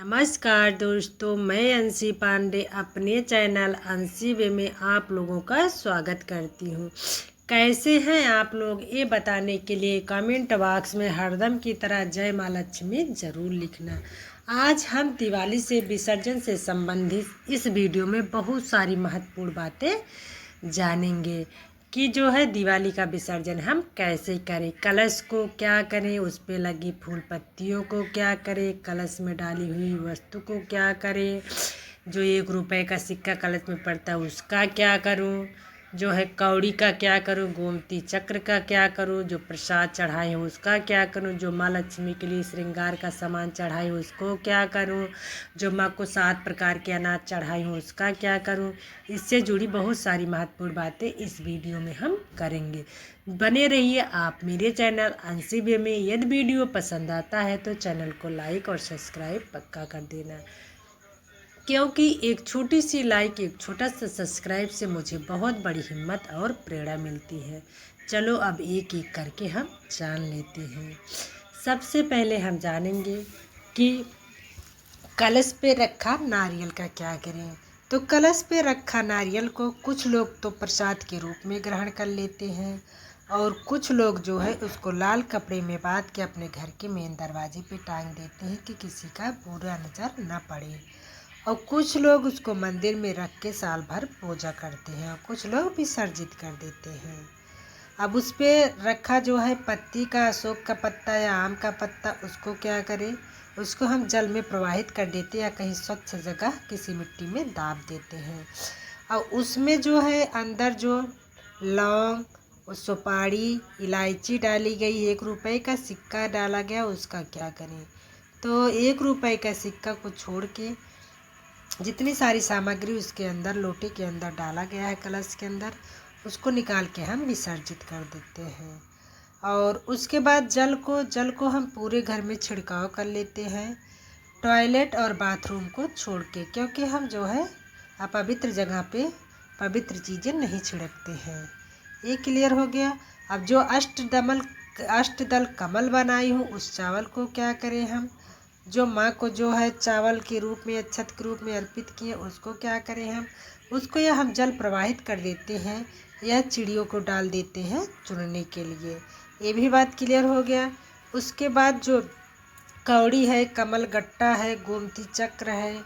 नमस्कार दोस्तों, मैं अंशी पांडे अपने चैनल अंशी वे में आप लोगों का स्वागत करती हूँ। कैसे हैं आप लोग, ये बताने के लिए कमेंट बॉक्स में हरदम की तरह जय माँ लक्ष्मी ज़रूर लिखना। आज हम दिवाली से विसर्जन से संबंधित इस वीडियो में बहुत सारी महत्वपूर्ण बातें जानेंगे कि जो है दिवाली का विसर्जन हम कैसे करें, कलश को क्या करें, उस पे लगी फूल पत्तियों को क्या करें, कलश में डाली हुई वस्तु को क्या करें, जो 1 रुपए का सिक्का कलश में पड़ता है उसका क्या करूं, जो है कौड़ी का क्या करूं, गोमती चक्र का क्या करूं, जो प्रसाद चढ़ाए हूँ उसका क्या करूं, जो माँ लक्ष्मी के लिए श्रृंगार का सामान चढ़ाए हूँ उसको क्या करूं, जो माँ को 7 प्रकार के अनाज चढ़ाई हूँ उसका क्या करूं। इससे जुड़ी बहुत सारी महत्वपूर्ण बातें इस वीडियो में हम करेंगे। बने रहिए आप मेरे चैनल अंशी वे में। यदि वीडियो पसंद आता है तो चैनल को लाइक और सब्सक्राइब पक्का कर देना, क्योंकि एक छोटी सी लाइक, एक छोटा सा सब्सक्राइब से मुझे बहुत बड़ी हिम्मत और प्रेरणा मिलती है। चलो अब एक एक करके हम जान लेते हैं। सबसे पहले हम जानेंगे कि कलश पे रखा नारियल का क्या करें। तो कलश पे रखा नारियल को कुछ लोग तो प्रसाद के रूप में ग्रहण कर लेते हैं और कुछ लोग जो है उसको लाल कपड़े में बांध के अपने घर के मेन दरवाजे पे टांग देते हैं कि किसी का बुरा नज़र न पड़े। और कुछ लोग उसको मंदिर में रख के साल भर पूजा करते हैं और कुछ लोग विसर्जित कर देते हैं। अब उस पर रखा जो है पत्ती का, अशोक का पत्ता या आम का पत्ता, उसको क्या करें, उसको हम जल में प्रवाहित कर देते हैं या कहीं स्वच्छ जगह किसी मिट्टी में दाब देते हैं। और उसमें जो है अंदर जो लौंग, सुपारी, इलायची डाली गई, 1 रुपए का सिक्का डाला गया, उसका क्या करें। तो 1 रुपए का सिक्का को छोड़ के जितनी सारी सामग्री उसके अंदर लोटे के अंदर डाला गया है कलश के अंदर, उसको निकाल के हम विसर्जित कर देते हैं। और उसके बाद जल को हम पूरे घर में छिड़काव कर लेते हैं, टॉयलेट और बाथरूम को छोड़ के, क्योंकि हम जो है अपवित्र जगह पे पवित्र चीज़ें नहीं छिड़कते हैं। ये क्लियर हो गया। अब जो अष्टदल कमल बनाई हूँ उस चावल को क्या करें हम, जो माँ को जो है चावल के रूप में, अक्षत के रूप में अर्पित किए, उसको क्या करें हम, उसको या हम जल प्रवाहित कर देते हैं या चिड़ियों को डाल देते हैं चुनने के लिए। ये भी बात क्लियर हो गया। उसके बाद जो कौड़ी है, कमल गट्टा है, गोमती चक्र है,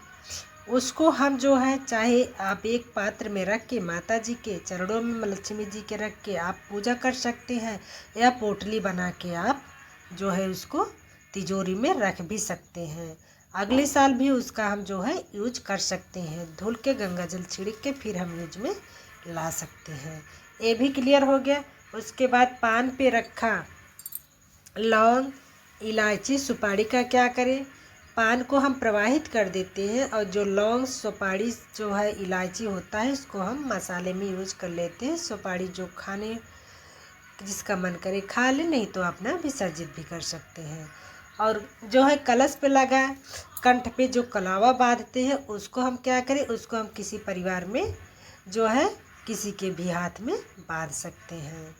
उसको हम जो है चाहे आप एक पात्र में रख के माता जी के चरणों में, लक्ष्मी जी के रख के आप पूजा कर सकते हैं, या पोटली बना के आप जो है उसको तिजोरी में रख भी सकते हैं। अगले साल भी उसका हम जो है यूज कर सकते हैं, धुल के गंगा जल छिड़क के फिर हम यूज में ला सकते हैं। ये भी क्लियर हो गया। उसके बाद पान पे रखा लौंग, इलायची, सुपारी का क्या करें, पान को हम प्रवाहित कर देते हैं और जो लौंग, सुपारी जो है, इलायची होता है, इसको हम मसाले में यूज कर लेते हैं। सुपारी जो खाने जिसका मन करे खा ले, नहीं तो अपना विसर्जित भी कर सकते हैं। और जो है कलश पे लगा कंठ पे जो कलावा बांधते हैं उसको हम क्या करें, उसको हम किसी परिवार में जो है किसी के भी हाथ में बांध सकते हैं।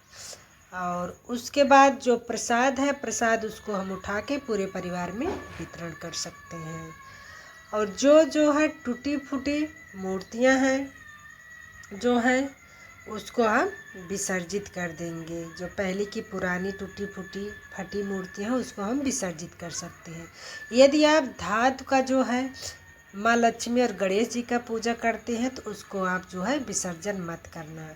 और उसके बाद जो प्रसाद है, प्रसाद उसको हम उठा के पूरे परिवार में वितरण कर सकते हैं। और जो है टूटी फूटी मूर्तियां हैं जो है उसको हम विसर्जित कर देंगे। जो पहले की पुरानी टूटी फूटी फटी मूर्तियां हैं उसको हम विसर्जित कर सकते हैं। यदि आप धातु का जो है माँ लक्ष्मी और गणेश जी का पूजा करते हैं तो उसको आप जो है विसर्जन मत करना।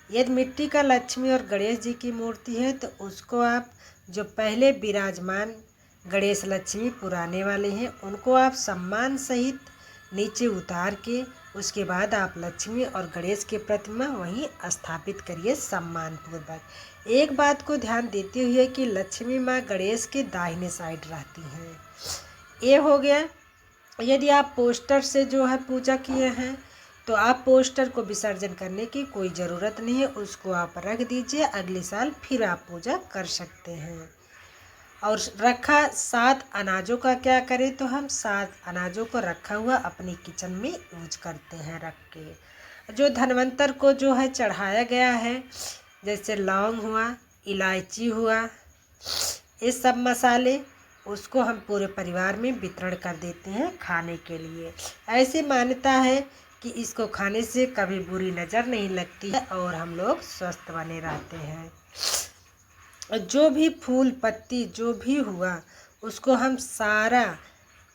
यदि मिट्टी का लक्ष्मी और गणेश जी की मूर्ति है तो उसको आप जो पहले विराजमान गणेश लक्ष्मी पुराने वाले हैं उनको आप सम्मान सहित नीचे उतार के उसके बाद आप लक्ष्मी और गणेश की प्रतिमा वहीं स्थापित करिए सम्मान पूर्वक। एक बात को ध्यान देते हुए कि लक्ष्मी माँ गणेश के दाहिने साइड रहती हैं। ये हो गया। यदि आप पोस्टर से जो है पूजा किए हैं तो आप पोस्टर को विसर्जन करने की कोई ज़रूरत नहीं है, उसको आप रख दीजिए, अगले साल फिर आप पूजा कर सकते हैं। और रखा 7 अनाजों का क्या करें, तो हम 7 अनाजों को रखा हुआ अपनी किचन में यूज करते हैं रख के। जो धन्वंतर को जो है चढ़ाया गया है, जैसे लौंग हुआ, इलायची हुआ, ये सब मसाले उसको हम पूरे परिवार में वितरण कर देते हैं खाने के लिए। ऐसी मान्यता है कि इसको खाने से कभी बुरी नज़र नहीं लगती है और हम लोग स्वस्थ बने रहते हैं। जो भी फूल पत्ती जो भी हुआ उसको हम सारा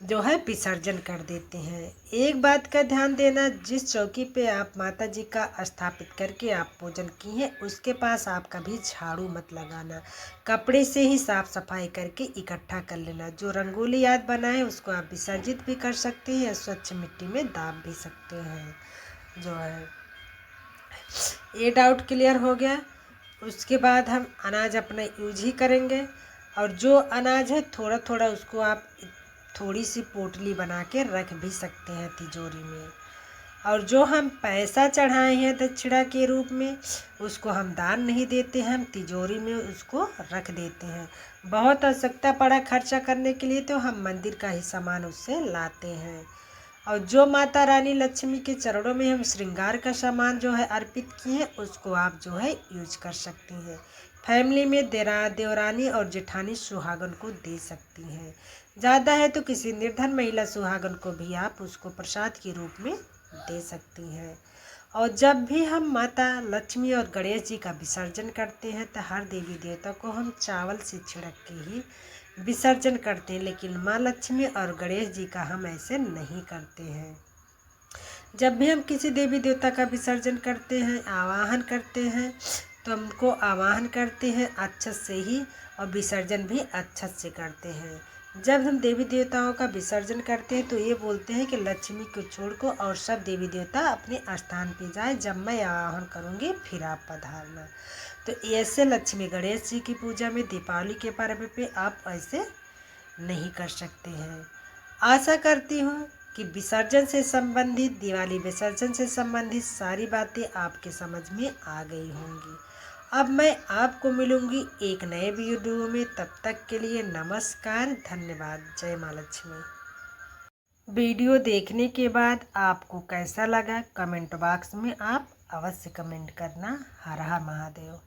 जो है विसर्जन कर देते हैं। एक बात का ध्यान देना, जिस चौकी पे आप माता जी का स्थापित करके आप पूजन की हैं उसके पास आप कभी झाड़ू मत लगाना। कपड़े से ही साफ सफाई करके इकट्ठा कर लेना। जो रंगोली याद बनाए उसको आप विसर्जित भी कर सकते हैं या स्वच्छ मिट्टी में दाब भी सकते हैं। जो है ये डाउट क्लियर हो गया। उसके बाद हम अनाज अपना यूज ही करेंगे और जो अनाज है थोड़ा थोड़ा उसको आप थोड़ी सी पोटली बना के रख भी सकते हैं तिजोरी में। और जो हम पैसा चढ़ाए हैं दक्षिणा के रूप में उसको हम दान नहीं देते हैं, हम तिजोरी में उसको रख देते हैं। बहुत आवश्यकता पड़ा खर्चा करने के लिए तो हम मंदिर का ही सामान उससे लाते हैं। और जो माता रानी लक्ष्मी के चरणों में हम श्रृंगार का सामान जो है अर्पित किए हैं उसको आप जो है यूज कर सकती हैं। फैमिली में देवरानी और जेठानी सुहागन को दे सकती हैं। ज़्यादा है तो किसी निर्धन महिला सुहागन को भी आप उसको प्रसाद के रूप में दे सकती हैं। और जब भी हम माता लक्ष्मी और गणेश जी का विसर्जन करते हैं तो हर देवी देवता को हम चावल से छिड़क के ही विसर्जन करते हैं, लेकिन माँ लक्ष्मी और गणेश जी का हम ऐसे नहीं करते हैं। जब भी हम किसी देवी देवता का विसर्जन करते हैं, आवाहन करते हैं, तो हमको आवाहन करते हैं अच्छे से ही और विसर्जन भी अच्छे से करते हैं। जब हम देवी देवताओं का विसर्जन करते हैं तो ये बोलते हैं कि लक्ष्मी को छोड़ को और सब देवी देवता अपने स्थान पे जाए, जब मैं आवाहन करूँगी फिर आप पधारना। तो ऐसे लक्ष्मी गणेश जी की पूजा में दीपावली के पर्व पे आप ऐसे नहीं कर सकते हैं। आशा करती हूँ कि विसर्जन से संबंधित, दिवाली विसर्जन से संबंधित सारी बातें आपके समझ में आ गई होंगी। अब मैं आपको मिलूंगी एक नए वीडियो में, तब तक के लिए नमस्कार, धन्यवाद, जय माँ लक्ष्मी। वीडियो देखने के बाद आपको कैसा लगा कमेंट बॉक्स में आप अवश्य कमेंट करना। हर हर महादेव।